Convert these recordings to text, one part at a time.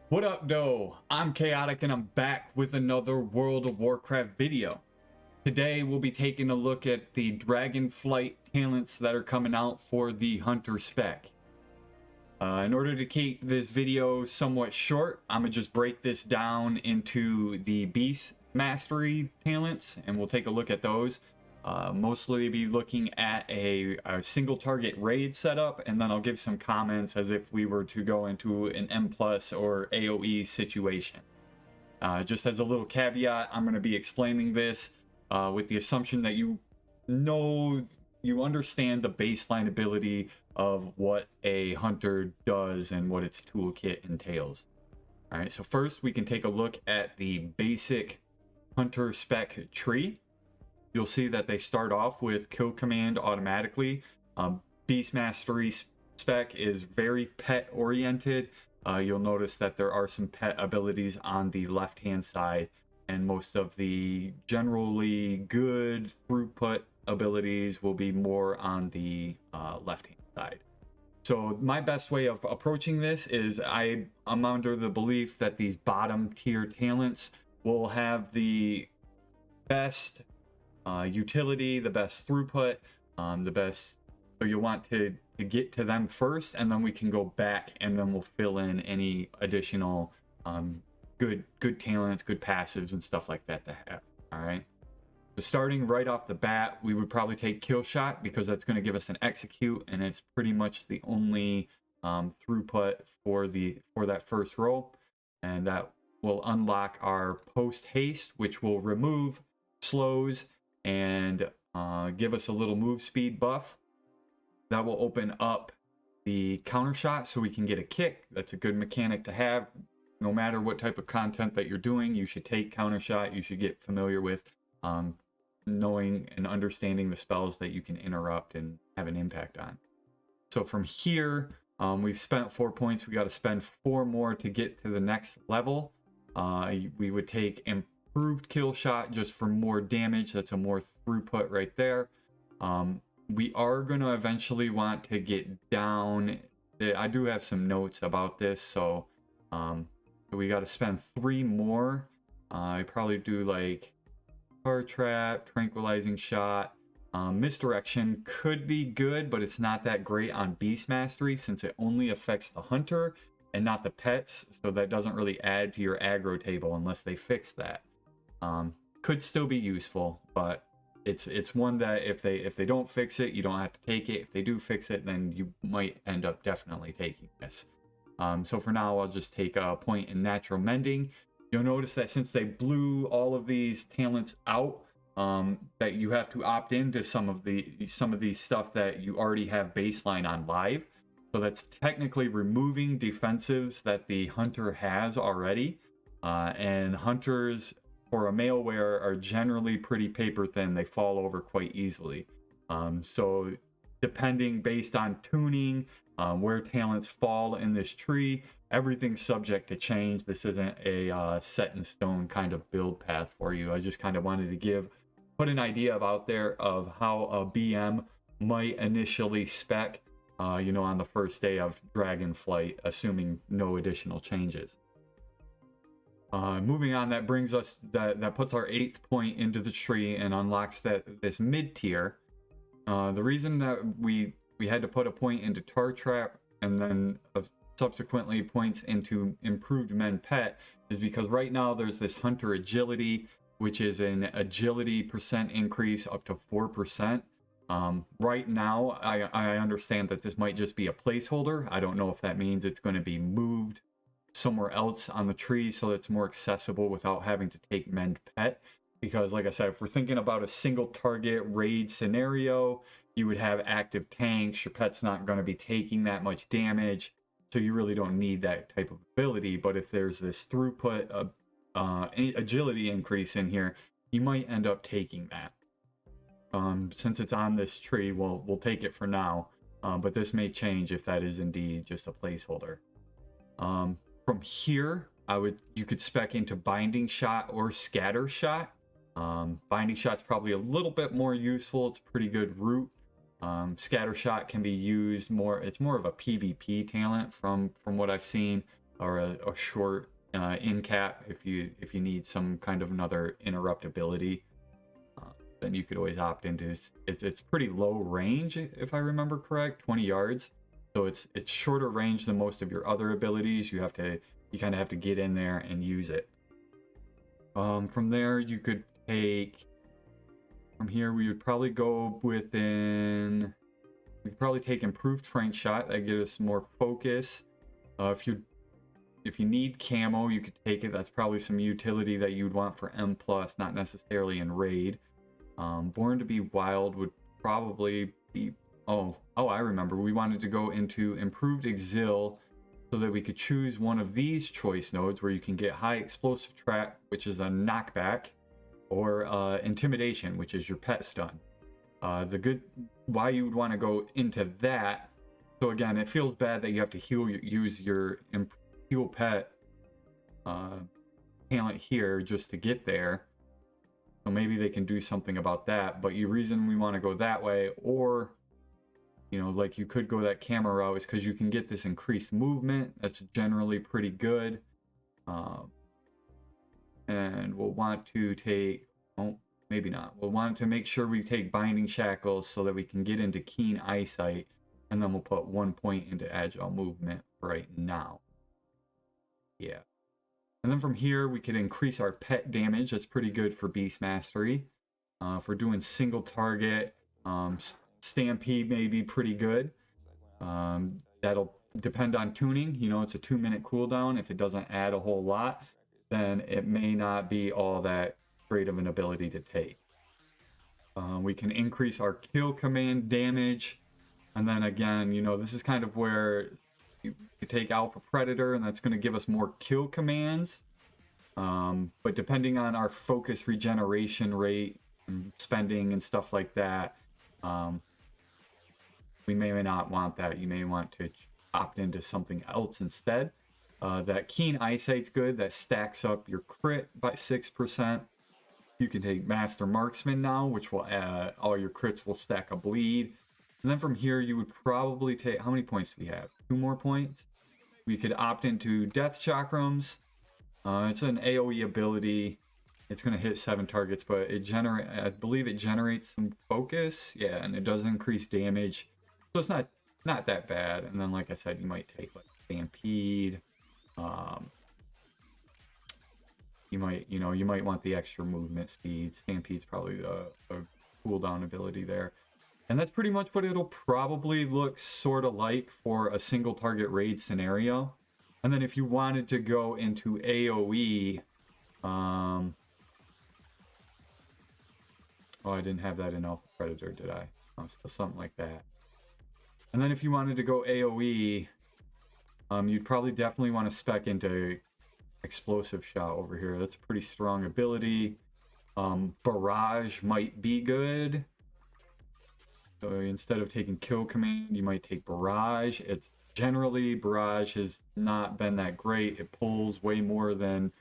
What up, doe? I'm Kaaotick and I'm back with another World of Warcraft video. Today we'll be taking a look at the Dragonflight talents that are coming out for the Hunter spec. In order to keep this video somewhat short, I'm going to just break this down into the Beast Mastery talents and we'll take a look at those. Mostly be looking at a single target raid setup, and then I'll give some comments as if we were to go into an M+ or AoE situation. Just as a little caveat, I'm going to be explaining this with the assumption that you understand the baseline ability of what a hunter does and what its toolkit entails. Alright, so first we can take a look at the basic hunter spec tree. You'll see that they start off with kill command automatically. Beast Mastery spec is very pet oriented. You'll notice that there are some pet abilities on the left hand side, and most of the generally good throughput abilities will be more on the left hand side. So my best way of approaching this is I'm under the belief that these bottom tier talents will have the best utility, the best throughput, the best. So you'll want to get to them first, and then we can go back and then we'll fill in any additional good talents, good passives and stuff like that to have. All right, so starting right off the bat, we would probably take kill shot because that's going to give us an execute, and it's pretty much the only throughput for that first roll, and that will unlock our post haste, which will remove slows and give us a little move speed buff. That will open up the counter shot so we can get a kick. That's a good mechanic to have. No matter what type of content that you're doing, you should take counter shot. You should get familiar with knowing and understanding the spells that you can interrupt and have an impact on. So from here, we've spent 4 points. We got to spend 4 more to get to the next level. We would take improved kill shot just for more damage. That's a more throughput right there. We are going to eventually want to get down. I do have some notes about this, so we got to spend 3 more. I probably do like Car Trap, Tranquilizing Shot. Misdirection could be good, but it's not that great on Beast Mastery since it only affects the hunter and not the pets, so that doesn't really add to your aggro table unless they fix that. Could still be useful, but it's one that if they don't fix it, you don't have to take it. If they do fix it, then you might end up definitely taking this. So for now, I'll just take a point in Natural Mending. You'll notice that since they blew all of these talents out, that you have to opt into some of these stuff that you already have baseline on live. So that's technically removing defensives that the hunter has already, and hunters for a malware are generally pretty paper thin. They fall over quite easily. So depending based on tuning, where talents fall in this tree, everything's subject to change. This isn't a set in stone kind of build path for you. I just kind of wanted to put an idea out there of how a BM might initially spec, on the first day of Dragonflight, assuming no additional changes. Moving on, that brings us that puts our 8th point into the tree and unlocks this mid tier. The reason that we had to put a point into Tar Trap and then subsequently points into Improved Men Pet is because right now there's this Hunter Agility, which is an agility percent increase up to 4%. Right now, I understand that this might just be a placeholder. I don't know if that means it's going to be moved somewhere else on the tree so it's more accessible without having to take Mend Pet. Because like I said, if we're thinking about a single target raid scenario, you would have active tanks. Your pet's not going to be taking that much damage, so you really don't need that type of ability. But if there's this throughput agility increase in here, you might end up taking that. Since it's on this tree, we'll take it for now, but this may change if that is indeed just a placeholder. From here, you could spec into Binding Shot or Scatter Shot. Binding Shot's probably a little bit more useful. It's a pretty good route. Scatter shot can be used more. It's more of a PvP talent from what I've seen, or a short in cap if you need some kind of another interrupt ability. Then you could always opt into. It's pretty low range if I remember correct, 20 yards. So it's shorter range than most of your other abilities. You kind of have to get in there and use it. From there you could take. From here we would probably go within. We could probably take improved trank shot. That gives us more focus. If you need camo, you could take it. That's probably some utility that you'd want for M+, not necessarily in raid. Born to be Wild would probably be. Oh, I remember. We wanted to go into improved exil so that we could choose one of these choice nodes where you can get high explosive trap, which is a knockback, or intimidation, which is your pet stun. Why you would want to go into that. So again, it feels bad that you have to use your heal pet talent here just to get there. So maybe they can do something about that. But the reason we want to go that way, or like you could go that camera route, is because you can get this increased movement. That's generally pretty good. And we'll want to take. Oh, maybe not. We'll want to make sure we take binding shackles so that we can get into keen eyesight, and then we'll put 1 point into agile movement right now. Yeah. And then from here we could increase our pet damage. That's pretty good for beast mastery. If we're doing single target, stampede may be pretty good. That'll depend on tuning. It's a 2-minute cooldown. If it doesn't add a whole lot, then it may not be all that great of an ability to take. We can increase our kill command damage, and then again, this is kind of where you could take Alpha Predator, and that's going to give us more kill commands. But depending on our focus regeneration rate and spending and stuff like that, we may or may not want that. You may want to opt into something else instead. That keen eyesight's good. That stacks up your crit by 6%. You can take Master Marksman now, which will add all your crits will stack a bleed. And then from here, you would probably take, how many points do we have? 2 more points. We could opt into Death Chakrams. It's an AoE ability. It's going to hit 7 targets, but I believe it generates some focus. Yeah, and it does increase damage. So it's not that bad. And then, like I said, you might take like Stampede. You might want the extra movement speed. Stampede's probably a cooldown ability there. And that's pretty much what it'll probably look sort of like for a single target raid scenario. And then if you wanted to go into AoE, oh, I didn't have that in Alpha Predator, did I? Oh, so something like that. And then if you wanted to go AoE, you'd probably definitely want to spec into Explosive Shot over here. That's a pretty strong ability. Barrage might be good. So instead of taking Kill Command, you might take Barrage. It's generally, Barrage has not been that great. It pulls way more than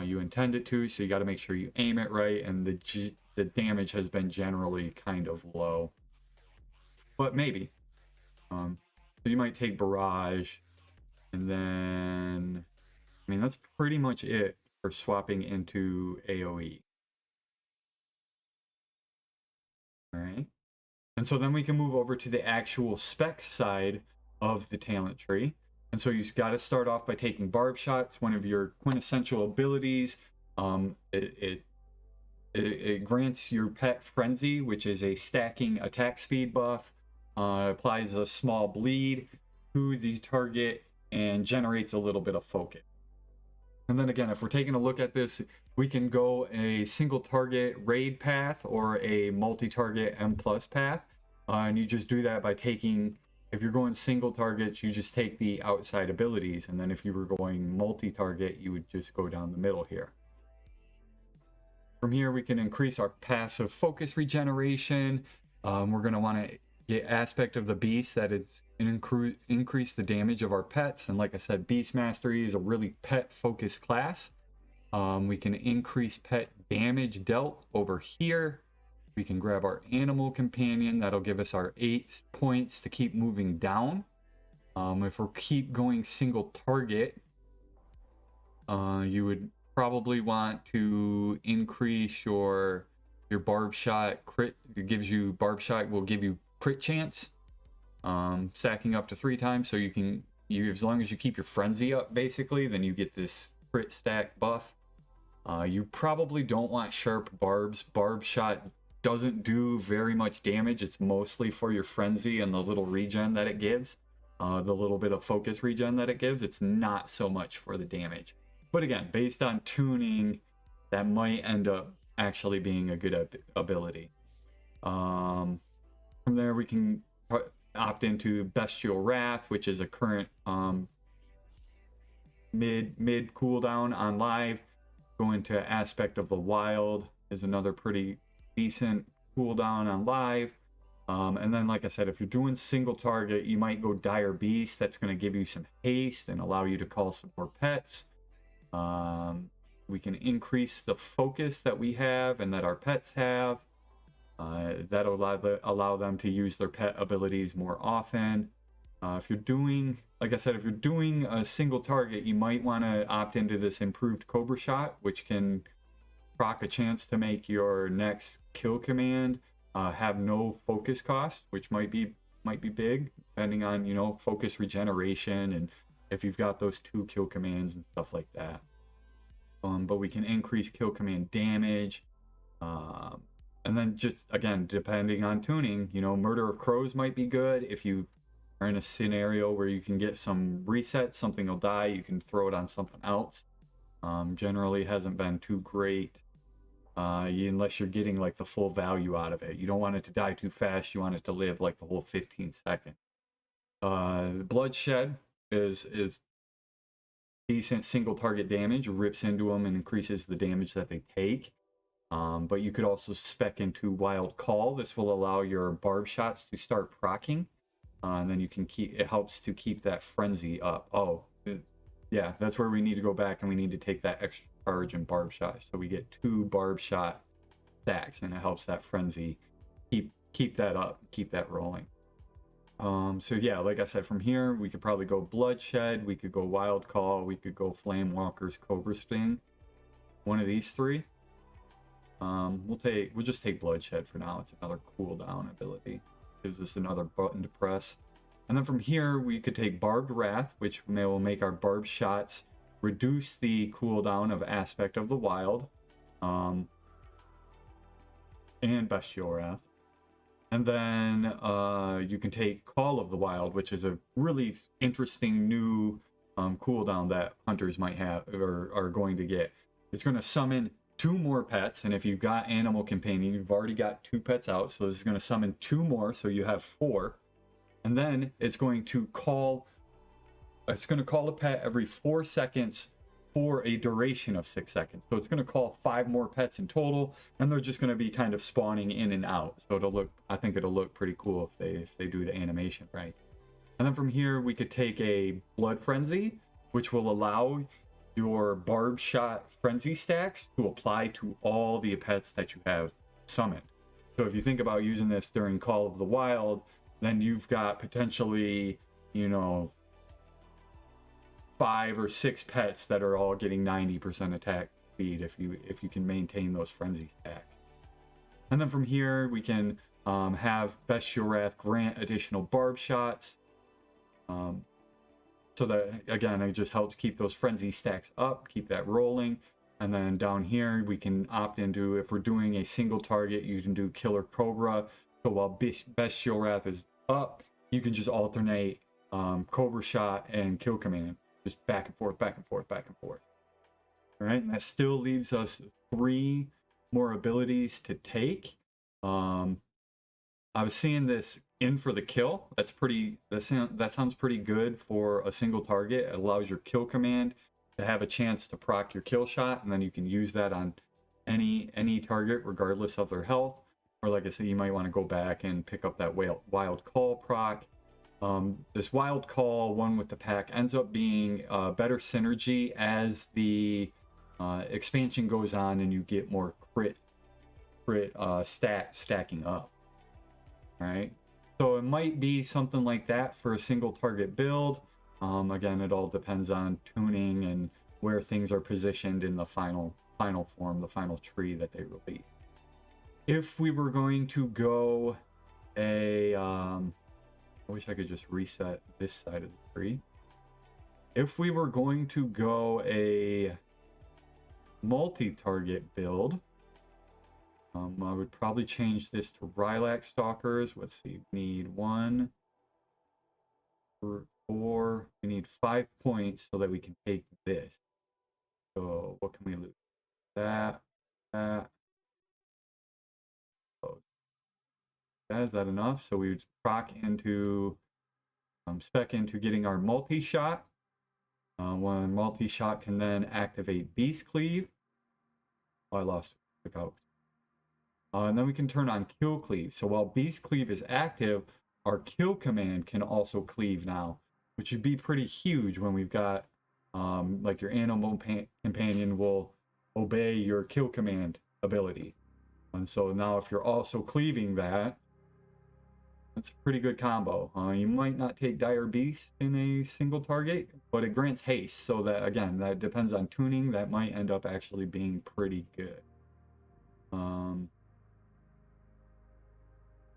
you intend it to, so you got to make sure you aim it right, and the damage has been generally kind of low. But maybe. So you might take Barrage, and then, I mean, that's pretty much it for swapping into AoE. Alright. And so then we can move over to the actual spec side of the talent tree. And so you've got to start off by taking Barb Shot, one of your quintessential abilities. It grants your pet Frenzy, which is a stacking attack speed buff. Applies a small bleed to the target and generates a little bit of focus. And then again, if we're taking a look at this, we can go a single target raid path or a multi-target M+ path. And you just do that by taking, if you're going single targets, you just take the outside abilities. And then if you were going multi-target, you would just go down the middle here. From here, we can increase our passive focus regeneration. We're going to want to get Aspect of the Beast, that it's increase the damage of our pets. And like I said, Beast Mastery is a really pet-focused class. We can increase pet damage dealt over here. We can grab our animal companion. That'll give us our 8 points to keep moving down. If we keep going single target, you would probably want to increase your barb shot crit. It gives you barb shot will give you crit chance, stacking up to 3 times. So you as long as you keep your frenzy up, basically, then you get this crit stack buff. You probably don't want sharp barbs. Barb shot doesn't do very much damage. It's mostly for your frenzy and the little regen that it gives, the little bit of focus regen that it gives. It's not so much for the damage. But again, based on tuning, that might end up actually being a good ability. From there, we can opt into Bestial Wrath, which is a current mid cooldown on live. Go into Aspect of the Wild is another pretty decent cooldown on live. And then, like I said, if you're doing single target, you might go Dire Beast. That's going to give you some haste and allow you to call some more pets. We can increase the focus that we have and that our pets have. That'll allow them to use their pet abilities more often. If you're doing, like I said, if you're doing a single target, you might want to opt into this improved Cobra Shot, which can proc a chance to make your next kill command have no focus cost, which might be big, depending on, you know, focus regeneration and if you've got those 2 kill commands and stuff like that. But we can increase kill command damage. And then just, again, depending on tuning, you know, Murder of Crows might be good. If you are in a scenario where you can get some resets, something will die, you can throw it on something else. Generally hasn't been too great unless you're getting like the full value out of it. You don't want it to die too fast. You want it to live like the whole 15 seconds. Bloodshed is decent single target damage, rips into them and increases the damage that they take. But you could also spec into Wild Call. This will allow your barb shots to start proccing, and then you can it helps to keep that frenzy up. Yeah, that's where we need to go back and we need to take that extra charge in barb shot, so we get 2 barb shot stacks, and it helps that frenzy keep that up, keep that rolling. So yeah, like I said, from here we could probably go Bloodshed, we could go Wild Call, we could go Flame Walker's Cobra Sting. One of these 3. We'll just take Bloodshed for now. It's another cooldown ability. Gives us another button to press. And then from here we could take Barbed Wrath, which will make our barb shots reduce the cooldown of Aspect of the Wild, and Bestial Wrath. And then you can take Call of the Wild, which is a really interesting new cooldown that hunters might have or are going to get. It's going to summon 2 more pets, and if you've got Animal Companion, you've already got 2 pets out, so this is going to summon 2 more, so you have 4. And then it's going to call a pet every 4 seconds for a duration of 6 seconds. So it's going to call 5 more pets in total, and they're just going to be kind of spawning in and out. So I think it'll look pretty cool if they do the animation right. And then from here we could take a Blood Frenzy, which will allow your barb shot frenzy stacks to apply to all the pets that you have summoned. So if you think about using this during Call of the Wild, then you've got potentially, you know, 5 or 6 pets that are all getting 90% attack speed if you can maintain those frenzy stacks. And then from here we can have Bestial Wrath grant additional barb shots. So that, again, it just helps keep those frenzy stacks up, keep that rolling. And then down here, we can opt into, if we're doing a single target, you can do Killer Cobra. So while Bestial Wrath is up, you can just alternate Cobra Shot and Kill Command. Just back and forth, back and forth, back and forth. All right, and that still leaves us 3 more abilities to take. I was seeing this in for the kill. That sounds pretty good for a single target. It allows your kill command to have a chance to proc your kill shot, and then you can use that on any target regardless of their health. Or like I said, you might want to go back and pick up that Wild Call proc. This Wild Call one with the pack ends up being better synergy as the expansion goes on and you get more crit crit stacking up. All right, so it might be something like that for a single target build. Again, it all depends on tuning and where things are positioned in the final form, the final tree that they release. If we were going to go I wish I could just reset this side of the tree. If we were going to go a multi-target build, I would probably change this to Lilac Stalkers. Let's see, we need 1, 4, we need 5 points so that we can take this. So what can we lose? That. Oh, is that enough? So we would proc into, spec into getting our multi-shot. One multi-shot can then activate Beast Cleave. Oh, I lost the out. And then we can turn on Kill Cleave. So while Beast Cleave is active, our kill command can also cleave now, which would be pretty huge when we've got like your animal companion will obey your kill command ability. And so now if you're also cleaving that, that's a pretty good combo. You might not take Dire Beast in a single target, but it grants haste. So that, again, that depends on tuning. That might end up actually being pretty good.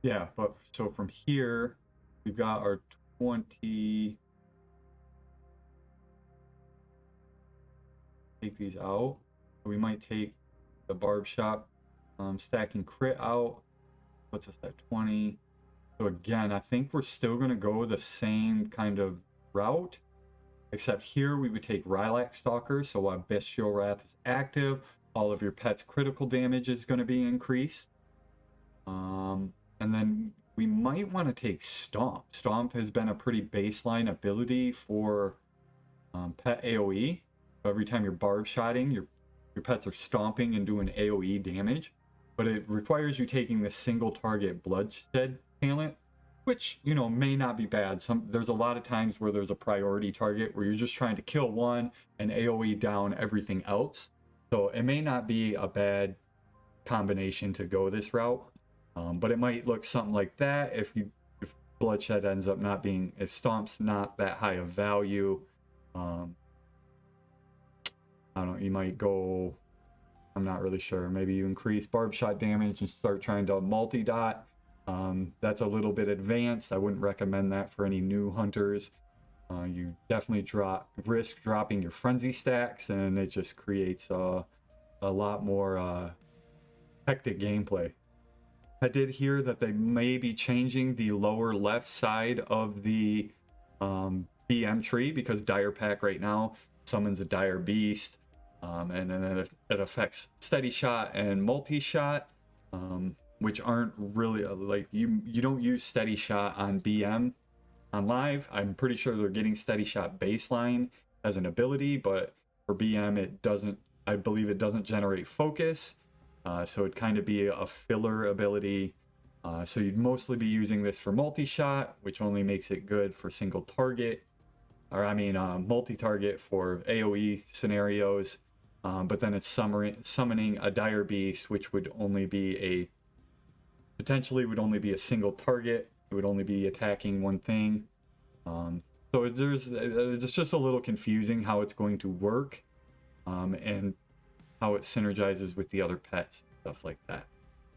Yeah, but so from here, we've got our 20. Take these out. We might take the Barb Shot stacking crit out. Puts us at 20. So again, I think we're still going to go the same kind of route, except here we would take Lilac Stalker. So while Bestial Wrath is active, all of your pets' critical damage is going to be increased. And then we might want to take Stomp. Stomp has been a pretty baseline ability for pet AoE. Every time you're barb shotting, your pets are stomping and doing AoE damage. But it requires you taking the single target bloodshed talent, which, you know, may not be bad. There's a lot of times where there's a priority target where you're just trying to kill one and AoE down everything else. So it may not be a bad combination to go this route. But it might look something like that if bloodshed ends up not being, if Stomp's not that high of value. I don't know, you might go, I'm not really sure, maybe you increase barb shot damage and start trying to multi-dot. That's a little bit advanced. I wouldn't recommend that for any new hunters. You definitely risk dropping your frenzy stacks, and it just creates a lot more hectic gameplay. I did hear that they may be changing the lower left side of the BM tree because Dire Pack right now summons a Dire Beast, and then it affects Steady Shot and Multi-Shot, which aren't really, like, you don't use Steady Shot on BM on live. I'm pretty sure they're getting Steady Shot baseline as an ability, but for BM it doesn't, I believe it doesn't generate focus. So it'd kind of be a filler ability. So you'd mostly be using this for multi-shot, which only makes it good for single target, or I mean multi-target for AoE scenarios. But then it's summoning a Dire Beast, which would only be potentially would only be a single target. It would only be attacking one thing. So it's just a little confusing how it's going to work, and how it synergizes with the other pets, stuff like that.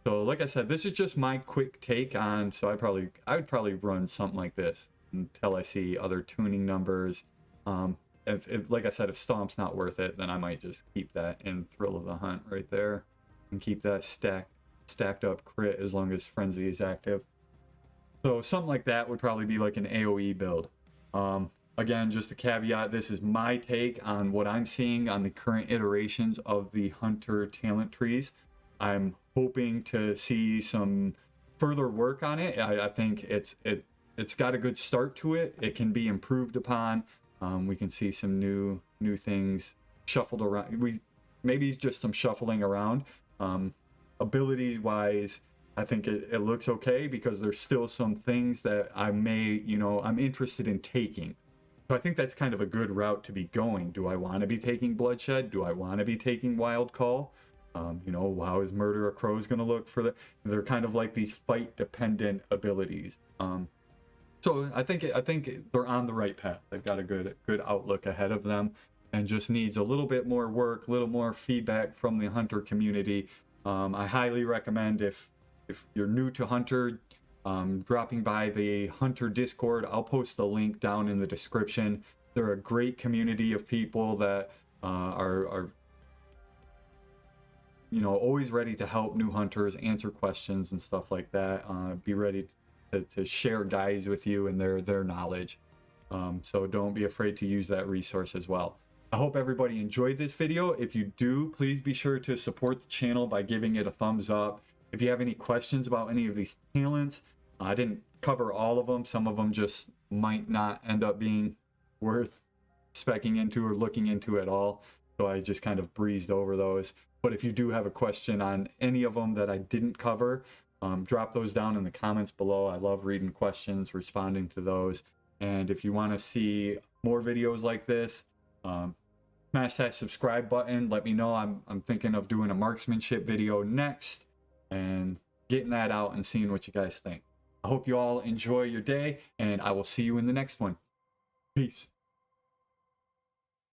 So like I said, this is just my quick take on, so I would probably run something like this until I see other tuning numbers. If like I said, if Stomp's not worth it, then I might just keep that in Thrill of the Hunt right there and keep that stacked up crit as long as Frenzy is active. So something like that would probably be like an AoE build. Again, just a caveat, this is my take on what I'm seeing on the current iterations of the Hunter talent trees. I'm hoping to see some further work on it. I think it's got a good start to it. It can be improved upon. We can see some new things shuffled around. Maybe just some shuffling around. Ability wise, I think it looks okay because there's still some things that I'm interested in taking. So I think that's kind of a good route to be going. Do I want to be taking Bloodshed? Do I want to be taking Wild Call? You know, how is Murder of Crows going to look for the? They're kind of like these fight dependent abilities. So I think they're on the right path. They've got a good outlook ahead of them, and just needs a little bit more work, a little more feedback from the Hunter community. I highly recommend, if you're new to Hunter, dropping by the Hunter Discord. I'll post the link down in the description. They're a great community of people that are you know, always ready to help new hunters, answer questions and stuff like that. Be ready to share guides with you and their knowledge. So don't be afraid to use that resource as well. I hope everybody enjoyed this video. If you do, please be sure to support the channel by giving it a thumbs up. If you have any questions about any of these talents, I didn't cover all of them. Some of them just might not end up being worth specking into or looking into at all. So I just kind of breezed over those. But if you do have a question on any of them that I didn't cover, drop those down in the comments below. I love reading questions, responding to those. And if you want to see more videos like this, smash that subscribe button. Let me know. I'm thinking of doing a marksmanship video next and getting that out and seeing what you guys think. I hope you all enjoy your day, and I will see you in the next one. Peace.